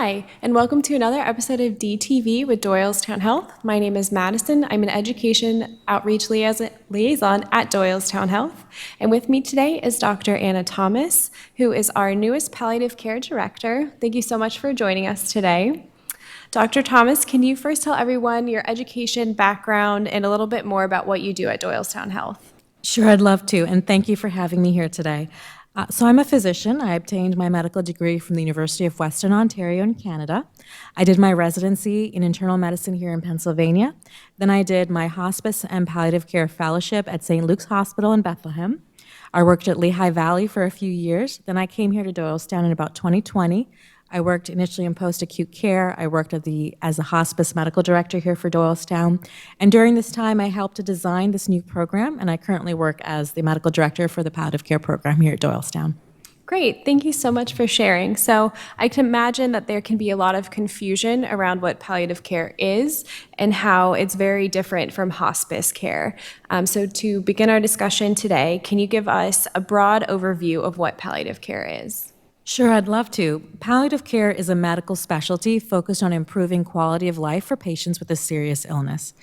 Hi, and welcome to another episode of DTV with Doylestown Health. My name is Madison. I'm an Education Outreach Liaison at Doylestown Health. And with me today is Dr. Anna Thomas, who is our newest Palliative Care Director. Thank you so much for joining us today. Dr. Thomas, can you first tell everyone your education background and a little bit more about what you do at Doylestown Health? Sure, I'd love to, and thank you for having me here today. So I'm a physician. I obtained my medical degree from the University of Western Ontario in Canada. I did my residency in internal medicine here in Pennsylvania. Then I did my hospice and palliative care fellowship at St. Luke's Hospital in Bethlehem. I worked at Lehigh Valley for a few years. Then I came here to Doylestown in about 2020. I worked initially in post-acute care. I worked as a hospice medical director here for Doylestown. And during this time, I helped to design this new program, and I currently work as the medical director for the palliative care program here at Doylestown. Great, thank you so much for sharing. So I can imagine that there can be a lot of confusion around what palliative care is and how it's very different from hospice care. So to begin our discussion today, can you give us a broad overview of what palliative care is? Sure, I'd love to. Palliative care is a medical specialty focused on improving quality of life for patients with a serious illness.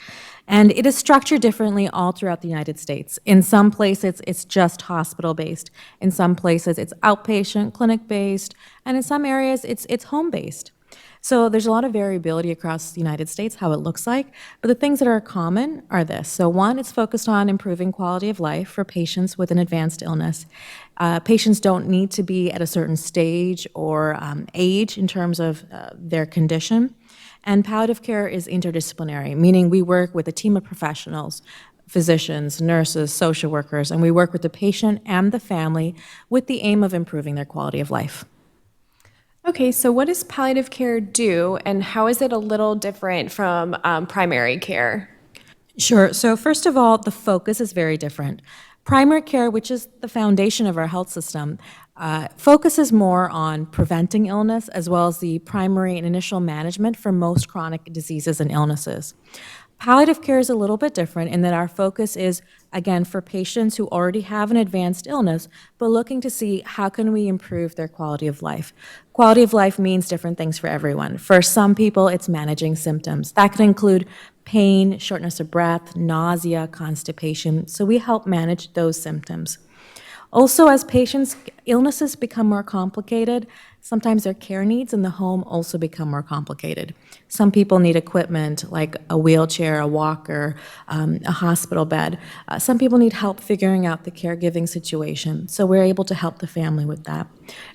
And it is structured differently all throughout the United States. In some places, it's just hospital-based. In some places, it's outpatient, clinic-based, and in some areas, it's home-based. So there's a lot of variability across the United States, how it looks like, but the things that are common are this. So one, it's focused on improving quality of life for patients with an advanced illness. Patients don't need to be at a certain stage or age in terms of their condition. And palliative care is interdisciplinary, meaning we work with a team of professionals, physicians, nurses, social workers, and we work with the patient and the family with the aim of improving their quality of life. Okay, so what does palliative care do, and how is it a little different from primary care? Sure. So first of all, the focus is very different. Primary care, which is the foundation of our health system, focuses more on preventing illness as well as the primary and initial management for most chronic diseases and illnesses. Palliative care is a little bit different in that our focus is, again, for patients who already have an advanced illness, but looking to see how can we improve their quality of life. Quality of life means different things for everyone. For some people, it's managing symptoms. That can include pain, shortness of breath, nausea, constipation. So we help manage those symptoms. Also, as patients' illnesses become more complicated, sometimes their care needs in the home also become more complicated. Some people need equipment like a wheelchair, a walker, a hospital bed. Some people need help figuring out the caregiving situation, so we're able to help the family with that.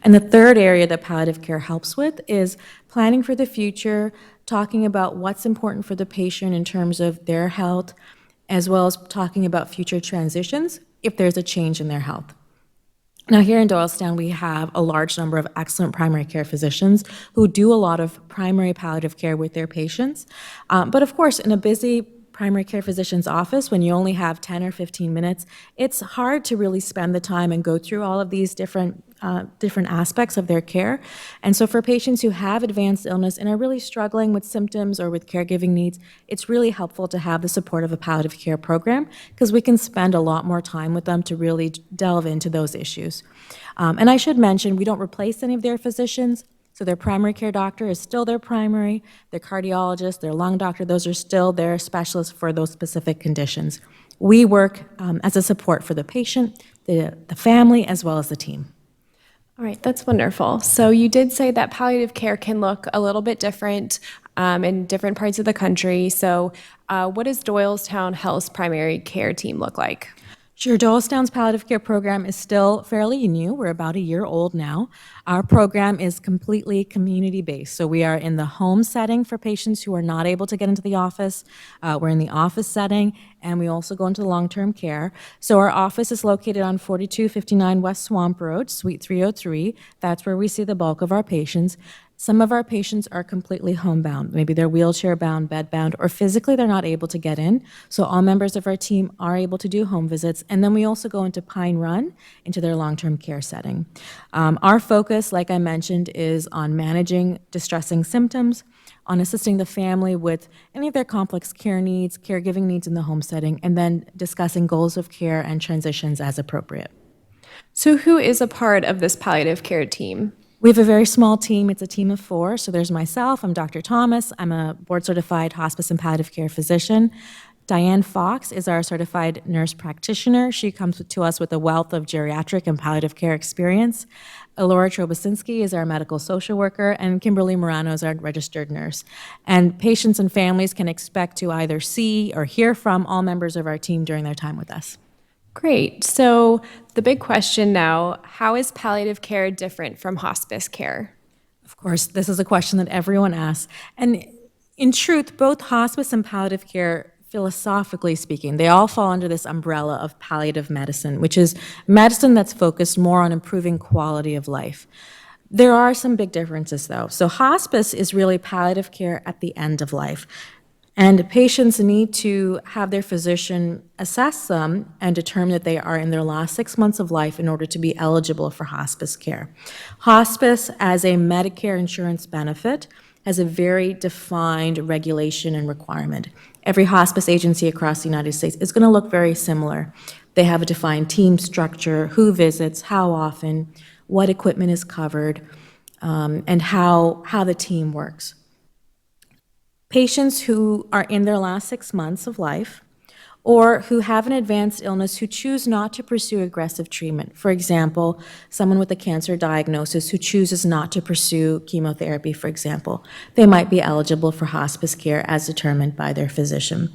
And the third area that palliative care helps with is planning for the future, talking about what's important for the patient in terms of their health, as well as talking about future transitions if there's a change in their health. Now, here in Doylestown, we have a large number of excellent primary care physicians who do a lot of primary palliative care with their patients. But of course, in a busy primary care physician's office, when you only have 10 or 15 minutes, it's hard to really spend the time and go through all of these different aspects of their care. And so for patients who have advanced illness and are really struggling with symptoms or with caregiving needs, it's really helpful to have the support of a palliative care program because we can spend a lot more time with them to really delve into those issues. And I should mention, we don't replace any of their physicians. So their primary care doctor is still their primary, their cardiologist, their lung doctor, those are still their specialists for those specific conditions. We work as a support for the patient, the family, as well as the team. All right, that's wonderful. So you did say that palliative care can look a little bit different in different parts of the country. So what does Doylestown Health's primary care team look like? Sure, Doylestown's palliative care program is still fairly new. We're about a year old now. Our program is completely community-based, so we are in the home setting for patients who are not able to get into the office. We're in the office setting, and we also go into long-term care. So our office is located on 4259 West Swamp Road, Suite 303. That's where we see the bulk of our patients. Some of our patients are completely homebound. Maybe they're wheelchair-bound, bed-bound, or physically they're not able to get in. So all members of our team are able to do home visits. And then we also go into Pine Run, into their long-term care setting. Our focus, like I mentioned, is on managing distressing symptoms, on assisting the family with any of their complex care needs, caregiving needs in the home setting, and then discussing goals of care and transitions as appropriate. So who is a part of this palliative care team? We have a very small team. It's a team of 4. So there's myself, I'm Dr. Thomas, I'm a board-certified hospice and palliative care physician. Diane Fox is our certified nurse practitioner. She comes to us with a wealth of geriatric and palliative care experience. Laura Trobosinski is our medical social worker, and Kimberly Morano is our registered nurse. And patients and families can expect to either see or hear from all members of our team during their time with us. Great. So the big question now, how is palliative care different from hospice care? Of course, this is a question that everyone asks. And in truth, both hospice and palliative care, philosophically speaking, they all fall under this umbrella of palliative medicine, which is medicine that's focused more on improving quality of life. There are some big differences, though. So hospice is really palliative care at the end of life. And patients need to have their physician assess them and determine that they are in their last 6 months of life in order to be eligible for hospice care. Hospice, as a Medicare insurance benefit, has a very defined regulation and requirement. Every hospice agency across the United States is going to look very similar. They have a defined team structure, who visits, how often, what equipment is covered, and how the team works. Patients who are in their last 6 months of life or who have an advanced illness who choose not to pursue aggressive treatment. For example, someone with a cancer diagnosis who chooses not to pursue chemotherapy, for example, they might be eligible for hospice care as determined by their physician.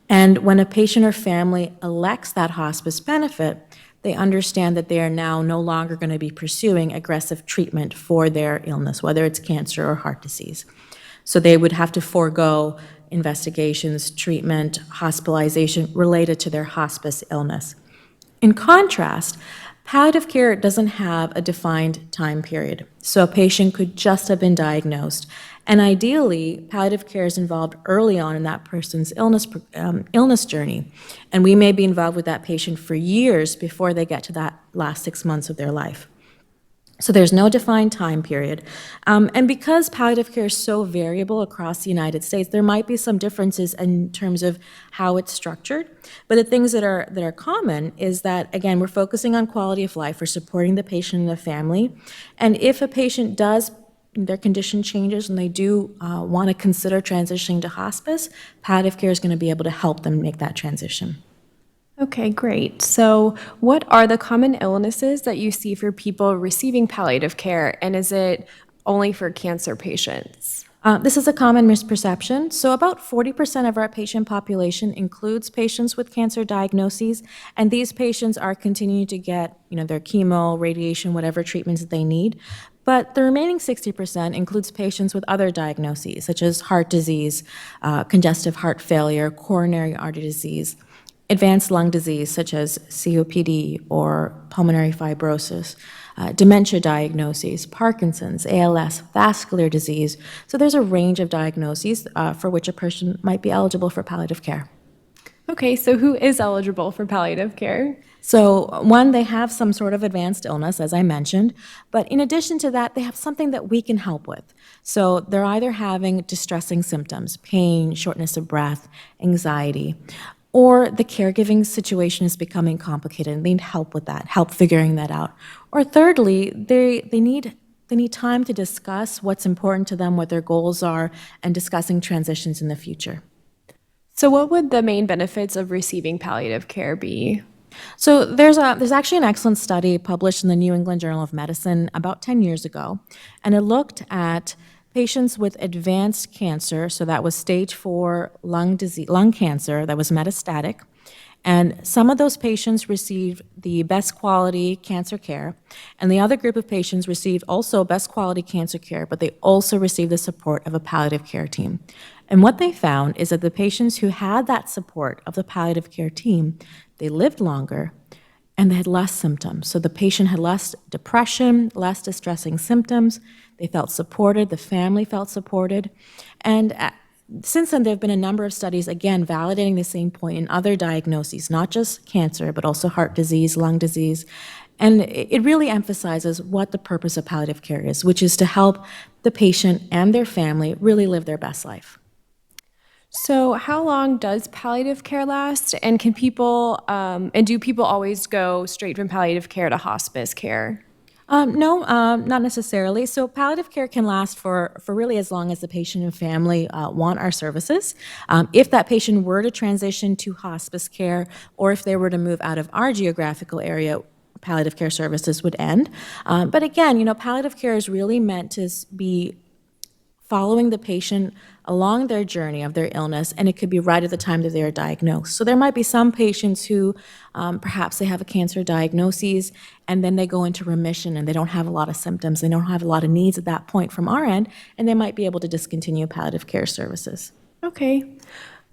And when a patient or family elects that hospice benefit, they understand that they are now no longer going to be pursuing aggressive treatment for their illness, whether it's cancer or heart disease. So they would have to forego investigations, treatment, hospitalization related to their hospice illness. In contrast, palliative care doesn't have a defined time period. So a patient could just have been diagnosed. And ideally, palliative care is involved early on in that person's illness journey. And we may be involved with that patient for years before they get to that last 6 months of their life. So there's no defined time period. And because palliative care is so variable across the United States, there might be some differences in terms of how it's structured. But the things that are common is that, again, we're focusing on quality of life. We're supporting the patient and the family. And if a patient their condition changes and they do want to consider transitioning to hospice, palliative care is going to be able to help them make that transition. Okay, great. So what are the common illnesses that you see for people receiving palliative care, and is it only for cancer patients? This is a common misperception. So about 40% of our patient population includes patients with cancer diagnoses, and these patients are continuing to get, their chemo, radiation, whatever treatments that they need. But the remaining 60% includes patients with other diagnoses, such as heart disease, congestive heart failure, coronary artery disease, advanced lung disease such as COPD or pulmonary fibrosis, dementia diagnoses, Parkinson's, ALS, vascular disease. So there's a range of diagnoses for which a person might be eligible for palliative care. Okay, so who is eligible for palliative care? So one, they have some sort of advanced illness, as I mentioned, but in addition to that, they have something that we can help with. So they're either having distressing symptoms, pain, shortness of breath, anxiety, or the caregiving situation is becoming complicated and they need help with that, help figuring that out. Or thirdly, they need time to discuss what's important to them, what their goals are, and discussing transitions in the future. So what would the main benefits of receiving palliative care be? So there's actually an excellent study published in the New England Journal of Medicine about 10 years ago, and it looked at patients with advanced cancer, so that was stage 4 lung cancer that was metastatic, and some of those patients received the best quality cancer care, and the other group of patients received also best quality cancer care, but they also received the support of a palliative care team. And what they found is that the patients who had that support of the palliative care team, they lived longer, and they had less symptoms. So the patient had less depression, less distressing symptoms. They felt supported. The family felt supported. And since then, there have been a number of studies, again, validating the same point in other diagnoses, not just cancer, but also heart disease, lung disease. And it really emphasizes what the purpose of palliative care is, which is to help the patient and their family really live their best life. So how long does palliative care last, and do people always go straight from palliative care to hospice care? No, not necessarily. So palliative care can last for really as long as the patient and family want our services. If that patient were to transition to hospice care, or if they were to move out of our geographical area, palliative care services would end. But again, palliative care is really meant to be following the patient along their journey of their illness, and it could be right at the time that they are diagnosed. So there might be some patients who perhaps they have a cancer diagnosis, and then they go into remission and they don't have a lot of symptoms, they don't have a lot of needs at that point from our end, and they might be able to discontinue palliative care services. Okay.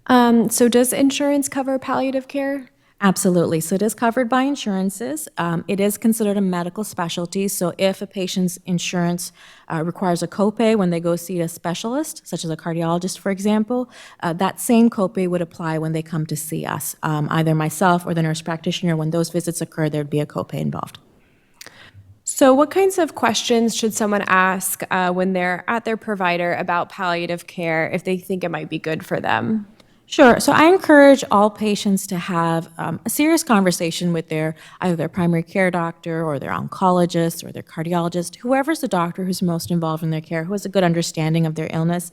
So does insurance cover palliative care? Absolutely. So it is covered by insurances. It is considered a medical specialty. So if a patient's insurance requires a copay when they go see a specialist, such as a cardiologist, for example, that same copay would apply when they come to see us. Either myself or the nurse practitioner, when those visits occur, there'd be a copay involved. So what kinds of questions should someone ask when they're at their provider about palliative care if they think it might be good for them? Sure. So I encourage all patients to have a serious conversation with either their primary care doctor or their oncologist or their cardiologist, whoever's the doctor who's most involved in their care, who has a good understanding of their illness,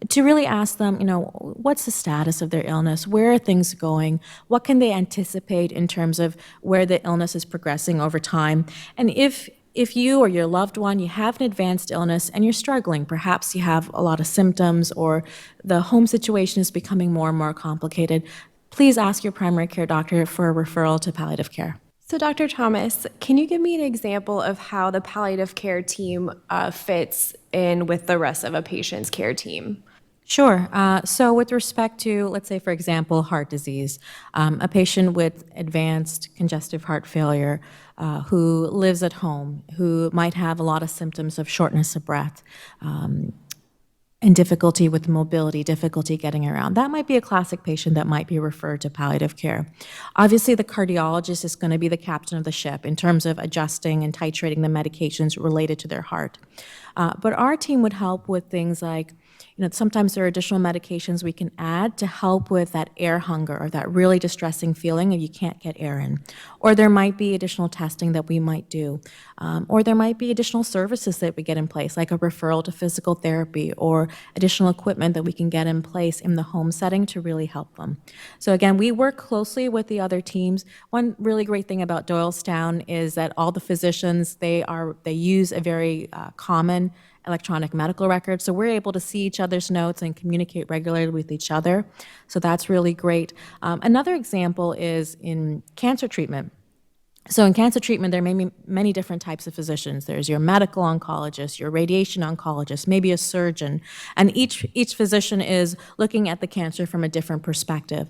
to really ask them, what's the status of their illness? Where are things going? What can they anticipate in terms of where the illness is progressing over time? And if you or your loved one, you have an advanced illness and you're struggling, perhaps you have a lot of symptoms or the home situation is becoming more and more complicated, please ask your primary care doctor for a referral to palliative care. So Dr. Thomas, can you give me an example of how the palliative care team fits in with the rest of a patient's care team? Sure. So with respect to, let's say, for example, heart disease, a patient with advanced congestive heart failure who lives at home, who might have a lot of symptoms of shortness of breath, and difficulty with mobility, difficulty getting around. That might be a classic patient that might be referred to palliative care. Obviously, the cardiologist is going to be the captain of the ship in terms of adjusting and titrating the medications related to their heart. But our team would help with things like, sometimes there are additional medications we can add to help with that air hunger or that really distressing feeling of you can't get air in. Or there might be additional testing that we might do. Or there might be additional services that we get in place, like a referral to physical therapy or additional equipment that we can get in place in the home setting to really help them. So again, we work closely with the other teams. One really great thing about Doylestown is that all the physicians, they use a very common electronic medical record, so we're able to see each other's notes and communicate regularly with each other. So that's really great. Another example is in cancer treatment. So in cancer treatment, there may be many different types of physicians. There's your medical oncologist, your radiation oncologist, maybe a surgeon, and each physician is looking at the cancer from a different perspective.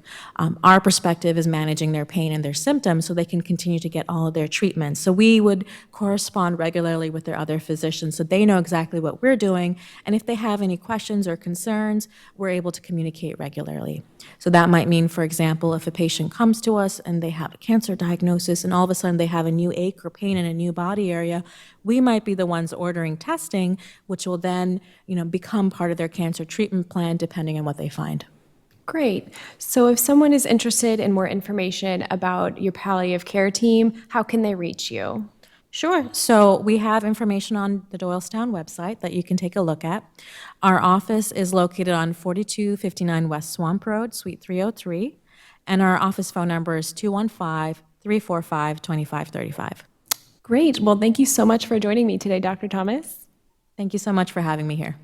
Our perspective is managing their pain and their symptoms so they can continue to get all of their treatments. So we would correspond regularly with their other physicians so they know exactly what we're doing, and if they have any questions or concerns, we're able to communicate regularly. So that might mean, for example, if a patient comes to us and they have a cancer diagnosis and all of a sudden they have a new ache or pain in a new body area, we might be the ones ordering testing, which will then, become part of their cancer treatment plan depending on what they find. Great. So if someone is interested in more information about your palliative care team, how can they reach you? Sure. So we have information on the Doylestown website that you can take a look at. Our office is located on 4259 West Swamp Road, Suite 303, and our office phone number is 215-345-2535. Great. Well, thank you so much for joining me today, Dr. Thomas. Thank you so much for having me here.